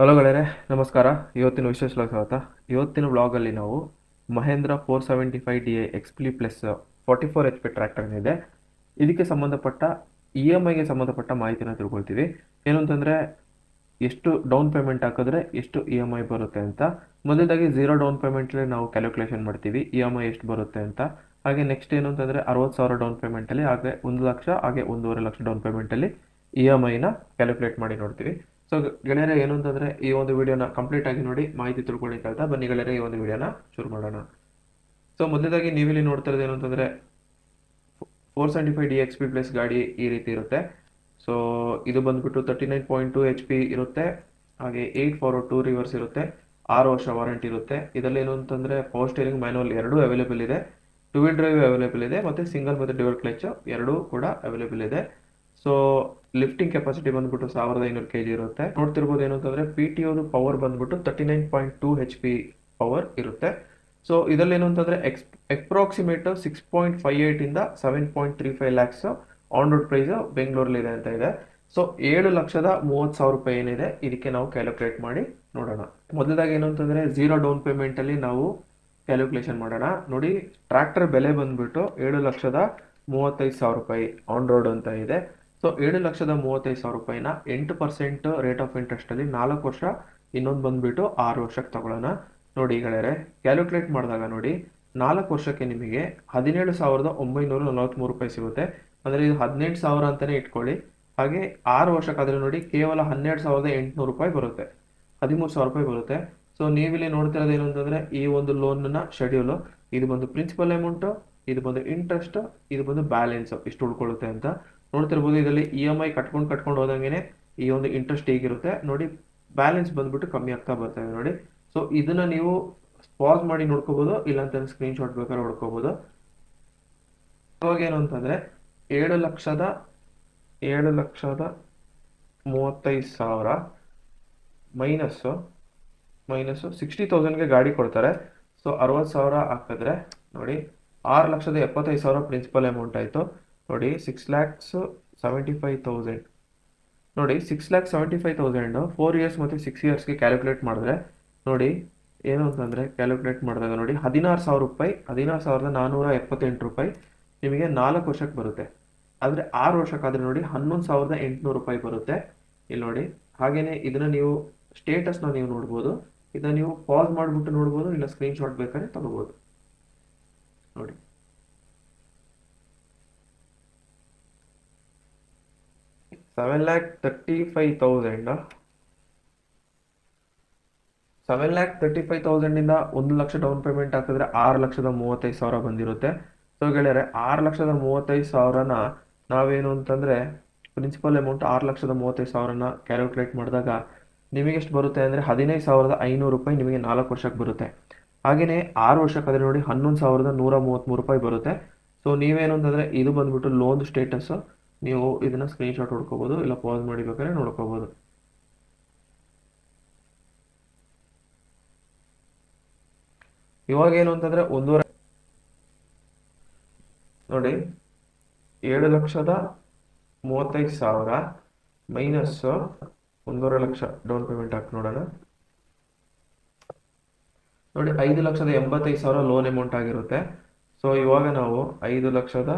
Hello ಗೆಳೆಯರೆ, ನಮಸ್ಕಾರ. ಇವತ್ತಿನ ವಿಶೇಷವಾಗಿ ಸ್ವಾಗತ. ಇವತ್ತಿನ ವ್ಲಾಗಲ್ಲಿ ನಾವು Mahindra 475 DI XP plus 44 HP tractor ಇದೆ. ಇದಕ್ಕೆ ಸಂಬಂಧಪಟ್ಟ EMIಗೆ ಸಂಬಂಧಪಟ್ಟ ಮಾಹಿತಿನ ತಿಳ್ಕೊಳ್ತೀವಿ. ಏನು ಅಂತಂದರೆ, ಎಷ್ಟು ಡೌನ್ ಪೇಮೆಂಟ್ ಹಾಕಿದ್ರೆ ಎಷ್ಟು EMI ಬರುತ್ತೆ ಅಂತ. ಮೊದಲದಾಗಿ ಝೀರೋ ಡೌನ್ ಪೇಮೆಂಟಲ್ಲಿ ನಾವು ಕ್ಯಾಲ್ಕುಲೇಷನ್ ಮಾಡ್ತೀವಿ EMI ಎಷ್ಟು ಬರುತ್ತೆ ಅಂತ. ಹಾಗೆ ನೆಕ್ಸ್ಟ್ ಏನು ಅಂತಂದರೆ 60,000 ಡೌನ್ ಪೇಮೆಂಟಲ್ಲಿ, ಹಾಗೆ 1 ಲಕ್ಷ, ಹಾಗೆ 1.5 ಲಕ್ಷ ಡೌನ್ ಪೇಮೆಂಟಲ್ಲಿ EMIನ ಕ್ಯಾಲ್ಕುಲೇಟ್ ಮಾಡಿ ನೋಡ್ತೀವಿ. ಸೊ ಗೆಳೆಯರೆ, ಏನು ಅಂತಂದರೆ ಈ ಒಂದು ವಿಡಿಯೋನ ಕಂಪ್ಲೀಟ್ ಆಗಿ ನೋಡಿ ಮಾಹಿತಿ ತಿಳ್ಕೊಳ್ಳಿಕ್ಕೆ ಅಂತ ಬನ್ನಿ ಗೆಳೆಯರೆ, ಈ ಒಂದು ವಿಡಿಯೋನ ಶುರು ಮಾಡೋಣ. ಸೊ ಮೊದಲದಾಗಿ ನೀವಿಲ್ಲಿ ನೋಡ್ತಾ ಇರೋದು ಏನು ಅಂತಂದರೆ 475 DXP ಪ್ಲಸ್ ಗಾಡಿ ಈ ರೀತಿ ಇರುತ್ತೆ. ಸೊ ಇದು ಬಂದ್ಬಿಟ್ಟು 39.2 HP ಇರುತ್ತೆ. ಹಾಗೆ 842 ರಿವರ್ಸ್ ಇರುತ್ತೆ. 6 ವರ್ಷ ವಾರಂಟಿ ಇರುತ್ತೆ. ಇದರಲ್ಲಿ ಏನು ಅಂತಂದರೆ ಪವರ್ ಸ್ಟೇರಿಂಗ್ ಮ್ಯಾನುವಲ್ ಎರಡೂ ಅವೈಲೇಬಲ್ ಇದೆ, ಟೂ ವೀಲ್ ಡ್ರೈವ್ ಅವೈಲೇಬಲ್ ಇದೆ, ಮತ್ತು ಸಿಂಗಲ್ ಮತ್ತು ಡ್ಯುಯಲ್ ಕ್ಲಚ್ ಎರಡೂ ಕೂಡ ಅವೈಲೇಬಲ್ ಇದೆ. ಸೊ ಲಿಫ್ಟಿಂಗ್ ಕೆಪಾಸಿಟಿ ಬಂದ್ಬಿಟ್ಟು 1500 kg ಇರುತ್ತೆ. ನೋಡ್ತಿರ್ಬೋದು ಏನು ಅಂತಂದರೆ PTOದು ಪವರ್ ಬಂದ್ಬಿಟ್ಟು 39.2 HP ಪವರ್ ಇರುತ್ತೆ. ಸೊ ಇದರಲ್ಲಿ ಏನು ಅಂತಂದರೆ ಅಪ್ರಾಕ್ಸಿಮೇಟ್ 6.58 ಇಂದ 7.35 ಲ್ಯಾಕ್ಸ್ ಆನ್ ರೋಡ್ ಪ್ರೈಸ್ ಬೆಂಗಳೂರಲ್ಲಿ ಇದೆ ಅಂತ ಇದೆ. ಸೊ 7,30,000 ಏನಿದೆ ಇದಕ್ಕೆ ನಾವು ಕ್ಯಾಲ್ಕುಲೇಟ್ ಮಾಡಿ ನೋಡೋಣ. ಮೊದಲದಾಗಿ ಏನು ಅಂತಂದರೆ ಝೀರೋ ಡೌನ್ ಪೇಮೆಂಟಲ್ಲಿ ನಾವು ಕ್ಯಾಲ್ಕುಲೇಷನ್ ಮಾಡೋಣ. ನೋಡಿ, ಟ್ರ್ಯಾಕ್ಟರ್ ಬೆಲೆ ಬಂದ್ಬಿಟ್ಟು 7,35,000 ಆನ್ ರೋಡ್ ಅಂತ ಇದೆ. ಸೊ 7,35,000 8% ರೇಟ್ ಆಫ್ ಇಂಟ್ರೆಸ್ಟಲ್ಲಿ 4 ವರ್ಷ, ಇನ್ನೊಂದು ಬಂದ್ಬಿಟ್ಟು 6 ವರ್ಷಕ್ಕೆ ತಗೊಳ್ಳೋಣ. ನೋಡಿ ಗೆಳೆಯರೆ, ಕ್ಯಾಲ್ಕುಲೇಟ್ ಮಾಡಿದಾಗ ನೋಡಿ 4 ವರ್ಷಕ್ಕೆ ನಿಮಗೆ 17,943 ಸಿಗುತ್ತೆ. ಅಂದರೆ ಇದು 18,000 ಅಂತಲೇ ಇಟ್ಕೊಳ್ಳಿ. ಹಾಗೆ 6 ವರ್ಷಕ್ಕಾದರೆ ನೋಡಿ ಕೇವಲ 12,800 ಬರುತ್ತೆ, 13,000 ಬರುತ್ತೆ. ಸೊ ನೀವಿಲ್ಲಿ ನೋಡ್ತಿರೋದು ಏನು ಅಂತಂದರೆ ಈ ಒಂದು ಲೋನ್ನ ಶೆಡ್ಯೂಲು, ಇದು ಬಂದು ಪ್ರಿನ್ಸಿಪಲ್ ಅಮೌಂಟು, ಇದು ಬಂದು ಇಂಟ್ರೆಸ್ಟ್, ಇದು ಬಂದು ಬ್ಯಾಲೆನ್ಸು ಇಷ್ಟು ಉಳ್ಕೊಳ್ಳುತ್ತೆ ಅಂತ ನೋಡ್ತಿರ್ಬೋದು. ಇದರಲ್ಲಿ EMI ಕಟ್ಕೊಂಡು ಹೋದಂಗೆ ಈ ಒಂದು ಇಂಟ್ರೆಸ್ಟ್ ಹೀಗಿರುತ್ತೆ ನೋಡಿ, ಬ್ಯಾಲೆನ್ಸ್ ಬಂದ್ಬಿಟ್ಟು ಕಮ್ಮಿ ಆಗ್ತಾ ಬರ್ತಾ ಇದೆ ನೋಡಿ. ಸೊ ಇದನ್ನ ನೀವು ಪಾಸ್ ಮಾಡಿ ನೋಡ್ಕೋಬಹುದು, ಇಲ್ಲಾಂತ ಸ್ಕ್ರೀನ್ಶಾಟ್ ಬೇಕಾದ್ರೆ ಹೊಡ್ಕೋಬಹುದು. ಇವಾಗ ಏನು ಅಂತಂದ್ರೆ 7,35,000 ಮೈನಸ್ 60,000ಗೆ ಗಾಡಿ ಕೊಡ್ತಾರೆ. ಸೊ 60,000 ಹಾಕಿದ್ರೆ ನೋಡಿ 6,75,000 ಪ್ರಿನ್ಸಿಪಲ್ ಅಮೌಂಟ್ ಆಯಿತು. ನೋಡಿ 6,75,000 ನೋಡಿ 6,75,000 4 ಇಯರ್ಸ್ ಮತ್ತು 6 ಇಯರ್ಸ್ಗೆ ಕ್ಯಾಲ್ಕುಲೇಟ್ ಮಾಡಿದ್ರೆ ನೋಡಿ ಏನು ಅಂತಂದರೆ ಕ್ಯಾಲ್ಕುಲೇಟ್ ಮಾಡಿದಾಗ ನೋಡಿ 16,000 16,478 ನಿಮಗೆ 4 ವರ್ಷಕ್ಕೆ ಬರುತ್ತೆ. ಆದರೆ 6 ವರ್ಷಕ್ಕಾದರೆ ನೋಡಿ 11,800 ಬರುತ್ತೆ ಇಲ್ಲಿ ನೋಡಿ. ಹಾಗೆಯೇ ಇದನ್ನು ನೀವು ಸ್ಟೇಟಸ್ನ ನೀವು ನೋಡ್ಬೋದು, ಇದನ್ನು ನೀವು ಪಾಸ್ ಮಾಡಿಬಿಟ್ಟು ನೋಡ್ಬೋದು, ಇಲ್ಲ ಸ್ಕ್ರೀನ್ಶಾಟ್ ಬೇಕಾದ್ರೆ ತಗೋಬೋದು ನೋಡಿ. $7,35,000 1 ಲಕ್ಷ ಡೌನ್ ಪೇಮೆಂಟ್ ಹಾಕಿದ್ರೆ 6,35,000 ಬಂದಿರುತ್ತೆ. ಸೊ ಗೆಳೆಯರೆ, 6,35,000ನ ನಾವೇನು ಅಂತಂದರೆ ಪ್ರಿನ್ಸಿಪಲ್ ಅಮೌಂಟ್ 6,35,000ನ ಕ್ಯಾಲ್ಕುಲೇಟ್ ಮಾಡಿದಾಗ ನಿಮಗೆ ಎಷ್ಟು ಬರುತ್ತೆ ಅಂದರೆ 15,500 ನಿಮಗೆ 4 ವರ್ಷಕ್ಕೆ ಬರುತ್ತೆ. ಹಾಗೆಯೇ 6 ವರ್ಷಕ್ಕಾದರೆ ನೋಡಿ 11,133 ಬರುತ್ತೆ. ಸೊ ನೀವೇನು ಅಂತಂದರೆ ಇದು ಬಂದ್ಬಿಟ್ಟು ಲೋನ್ ಸ್ಟೇಟಸ್ಸು, ನೀವು ಇದನ್ನು ಸ್ಕ್ರೀನ್ಶಾಟ್ ಹೊಡ್ಕೋಬೋದು, ಇಲ್ಲ ಪಾಸ್ ಮಾಡಿ ಬೇಕಾದ್ರೆ ನೋಡ್ಕೋಬೋದು. ಇವಾಗ ಏನು ಅಂತಂದರೆ ನೋಡಿ 7,35,000 ಮೈನಸ್ 1.5 ಲಕ್ಷ ಡೌನ್ ಪೇಮೆಂಟ್ ಹಾಕಿ ನೋಡೋಣ. ನೋಡಿ 5,85,000 ಲೋನ್ ಅಮೌಂಟ್ ಆಗಿರುತ್ತೆ. ಸೊ ಇವಾಗ ನಾವು 5,85,000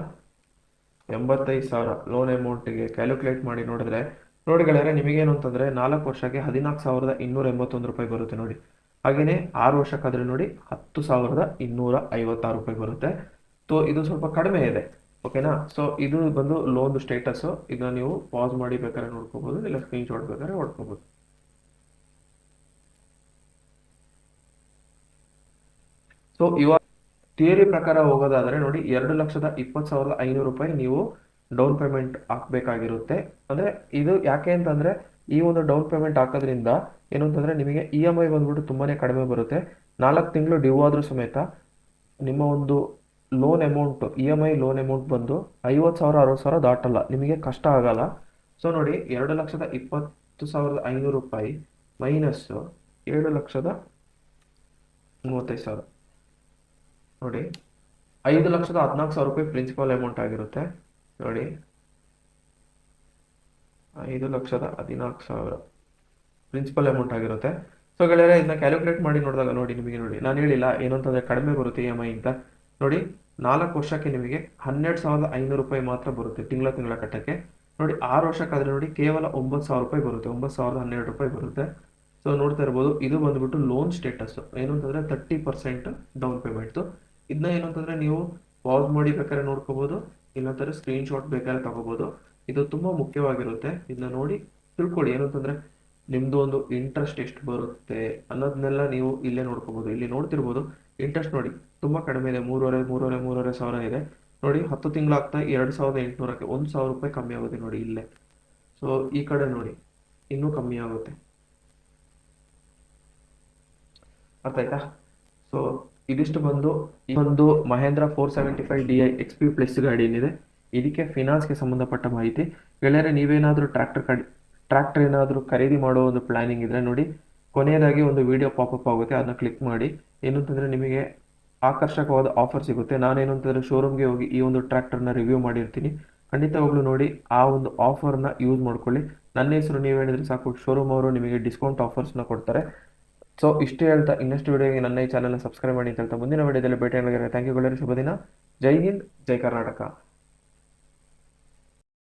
ಲೋನ್ ಅಮೌಂಟಿಗೆ ಕ್ಯಾಲ್ಕುಲೇಟ್ ಮಾಡಿ ನೋಡಿದ್ರೆ ನೋಡಿ ಗೆಳೆಯರೆ, ನಿಮಗೇನು ಅಂತಂದರೆ 4 ವರ್ಷಕ್ಕೆ 14,281 ಬರುತ್ತೆ ನೋಡಿ. ಹಾಗೆಯೇ 6 ವರ್ಷಕ್ಕಾದರೆ ನೋಡಿ 10,256 ಬರುತ್ತೆ. ಸೊ ಇದು ಸ್ವಲ್ಪ ಕಡಿಮೆ ಇದೆ, ಓಕೆನಾ. ಸೊ ಇದು ಬಂದು ಲೋನ್ ಸ್ಟೇಟಸ್ಸು, ಇದನ್ನ ನೀವು ಪಾಸ್ ಮಾಡಿ ಬೇಕಾದ್ರೆ ನೋಡ್ಕೋಬೋದು, ಇಲ್ಲ ಸ್ಕ್ರೀನ್ಶಾಟ್ ಬೇಕಾದ್ರೆ ಹೊಡ್ಕೋಬೋದು. ಸೊ ಇವಾಗ ಥಿಯರಿ ಪ್ರಕಾರ ಹೋಗೋದಾದರೆ ನೋಡಿ 2,20,500 ನೀವು ಡೌನ್ ಪೇಮೆಂಟ್ ಹಾಕಬೇಕಾಗಿರುತ್ತೆ. ಅಂದರೆ ಇದು ಯಾಕೆ ಅಂತಂದರೆ ಈ ಒಂದು ಡೌನ್ ಪೇಮೆಂಟ್ ಹಾಕೋದ್ರಿಂದ ಏನು ಅಂತಂದರೆ ನಿಮಗೆ EMI ಬಂದ್ಬಿಟ್ಟು ತುಂಬಾ ಕಡಿಮೆ ಬರುತ್ತೆ. 4 ತಿಂಗಳು ಡ್ಯೂ ಆದರೂ ಸಮೇತ ನಿಮ್ಮ ಒಂದು loan amount EMI loan amount ಬಂದು 50,000 60,000 ದಾಟಲ್ಲ, ನಿಮಗೆ ಕಷ್ಟ ಆಗಲ್ಲ. ಸೊ ನೋಡಿ 2,20,500 ಮೈನಸ್ 7,35,000 ನೋಡಿ 5,14,000 ಪ್ರಿನ್ಸಿಪಲ್ ಅಮೌಂಟ್ ಆಗಿರುತ್ತೆ ನೋಡಿ. 5,14,000 ಪ್ರಿನ್ಸಿಪಲ್ ಅಮೌಂಟ್ ಆಗಿರುತ್ತೆ. ಸೊ ಗೆಳೆಯರೆ ಇದನ್ನ ಕ್ಯಾಲ್ಕುಲೇಟ್ ಮಾಡಿ ನೋಡಿದಾಗ ನೋಡಿ ನಿಮಗೆ ನೋಡಿ ನಾನು ಹೇಳಿಲ್ಲ ಏನು ಅಂತಂದರೆ ಕಡಿಮೆ ಬರುತ್ತೆ EMI ಅಂತ. ನೋಡಿ 4 ವರ್ಷಕ್ಕೆ ನಿಮಗೆ 12,500 ರೂಪಾಯಿ ಮಾತ್ರ ಬರುತ್ತೆ ತಿಂಗಳ ಕಟ್ಟಕ್ಕೆ. ನೋಡಿ 6 ವರ್ಷಕ್ಕಾದರೆ ನೋಡಿ ಕೇವಲ 9,000 ರೂಪಾಯಿ ಬರುತ್ತೆ, 9,012 ರೂಪಾಯಿ ಬರುತ್ತೆ. ಸೊ ನೋಡ್ತಾ ಇರ್ಬೋದು ಇದು ಬಂದ್ಬಿಟ್ಟು ಲೋನ್ ಸ್ಟೇಟಸ್ ಏನು ಅಂತಂದರೆ 30% ಡೌನ್ ಪೇಮೆಂಟ್ದು. ಇದನ್ನ ಏನು ಅಂತಂದರೆ ನೀವು ಪಾಸ್ ಮಾಡಿ ಬೇಕಾದ್ರೆ ನೋಡ್ಕೋಬೋದು, ಇಲ್ಲಾಂತಾರೆ ಸ್ಕ್ರೀನ್ಶಾಟ್ ಬೇಕಾದ್ರೆ ತಗೋಬೋದು. ಇದು ತುಂಬ ಮುಖ್ಯವಾಗಿರುತ್ತೆ, ಇದನ್ನ ನೋಡಿ ತಿಳ್ಕೊಳ್ಳಿ. ಏನು ಅಂತಂದರೆ ನಿಮ್ಮದು ಒಂದು ಇಂಟ್ರೆಸ್ಟ್ ಎಷ್ಟು ಬರುತ್ತೆ ಅನ್ನೋದನ್ನೆಲ್ಲ ನೀವು ಇಲ್ಲೇ ನೋಡ್ಕೋಬೋದು. ಇಲ್ಲಿ ನೋಡ್ತಿರ್ಬೋದು ಇಂಟ್ರೆಸ್ಟ್ ನೋಡಿ ತುಂಬ ಕಡಿಮೆ ಇದೆ, 3,500 ಸಾವಿರ ಇದೆ ನೋಡಿ. 10 ತಿಂಗಳಾಗ್ತಾ 2,800ಕ್ಕೆ 1,000 ರೂಪಾಯಿ ಕಮ್ಮಿ ಆಗುತ್ತೆ ನೋಡಿ ಇಲ್ಲೇ. ಸೊ ಈ ಕಡೆ ನೋಡಿ ಇನ್ನೂ ಕಮ್ಮಿ ಆಗುತ್ತೆ, ಅರ್ಥ ಆಯ್ತಾ? ಸೊ ಇದಿಷ್ಟು ಬಂದು ಈ ಒಂದು ಮಹೇಂದ್ರ 475Di XP ಪ್ಲಸ್ ಗಾಡಿ ಏನಿದೆ ಇದಕ್ಕೆ ಫಿನಾನ್ಸ್ಗೆ ಸಂಬಂಧಪಟ್ಟ ಮಾಹಿತಿ. ಗೆಳೆಯರೆ ನೀವೇನಾದರೂ ಟ್ರ್ಯಾಕ್ಟರ್ ಏನಾದರೂ ಖರೀದಿ ಮಾಡೋ ಒಂದು ಪ್ಲಾನಿಂಗ್ ಇದ್ರೆ ನೋಡಿ ಕೊನೆಯದಾಗಿ ಒಂದು ವಿಡಿಯೋ ಪಾಪಪ್ ಆಗುತ್ತೆ, ಅದನ್ನ ಕ್ಲಿಕ್ ಮಾಡಿ. ಏನು ಅಂತಂದರೆ ನಿಮಗೆ ಆಕರ್ಷಕವಾದ ಆಫರ್ ಸಿಗುತ್ತೆ. ನಾನೇನು ಅಂತಂದರೆ ಶೋರೂಮ್ಗೆ ಹೋಗಿ ಈ ಒಂದು ಟ್ರ್ಯಾಕ್ಟರ್ನ ರಿವ್ಯೂ ಮಾಡಿರ್ತೀನಿ, ಖಂಡಿತವಾಗ್ಲೂ ನೋಡಿ ಆ ಒಂದು ಆಫರ್ನ ಯೂಸ್ ಮಾಡ್ಕೊಳ್ಳಿ. ನನ್ನ ಹೆಸರು ನೀವು ಹೇಳಿದ್ರೆ ಸಾಕು, ಶೋರೂಮ್ ಅವರು ನಿಮಗೆ ಡಿಸ್ಕೌಂಟ್ ಆಫರ್ಸ್ನ ಕೊಡ್ತಾರೆ. ಸೊ ಇಷ್ಟೇ ಹೇಳ್ತಾ ಇನ್ನಷ್ಟು ವಿಡಿಯೋಗೆ ನನ್ನ ಈ ಚಾನಲ್ನ ಸಬ್ಸ್ಕ್ರೈಬ್ ಮಾಡಿ ಅಂತ ಹೇಳ್ತಾ ಮುಂದಿನ ವಿಡಿಯೋದಲ್ಲಿ ಭೇಟಿ ಆಗಲಿದ್ದಾರೆ. ಥ್ಯಾಂಕ್ ಯು ಗೆಳೆಯರೆ, ಶುಭ ದಿನ. ಜೈ ಹಿಂದ್, ಜೈ ಕರ್ನಾಟಕ.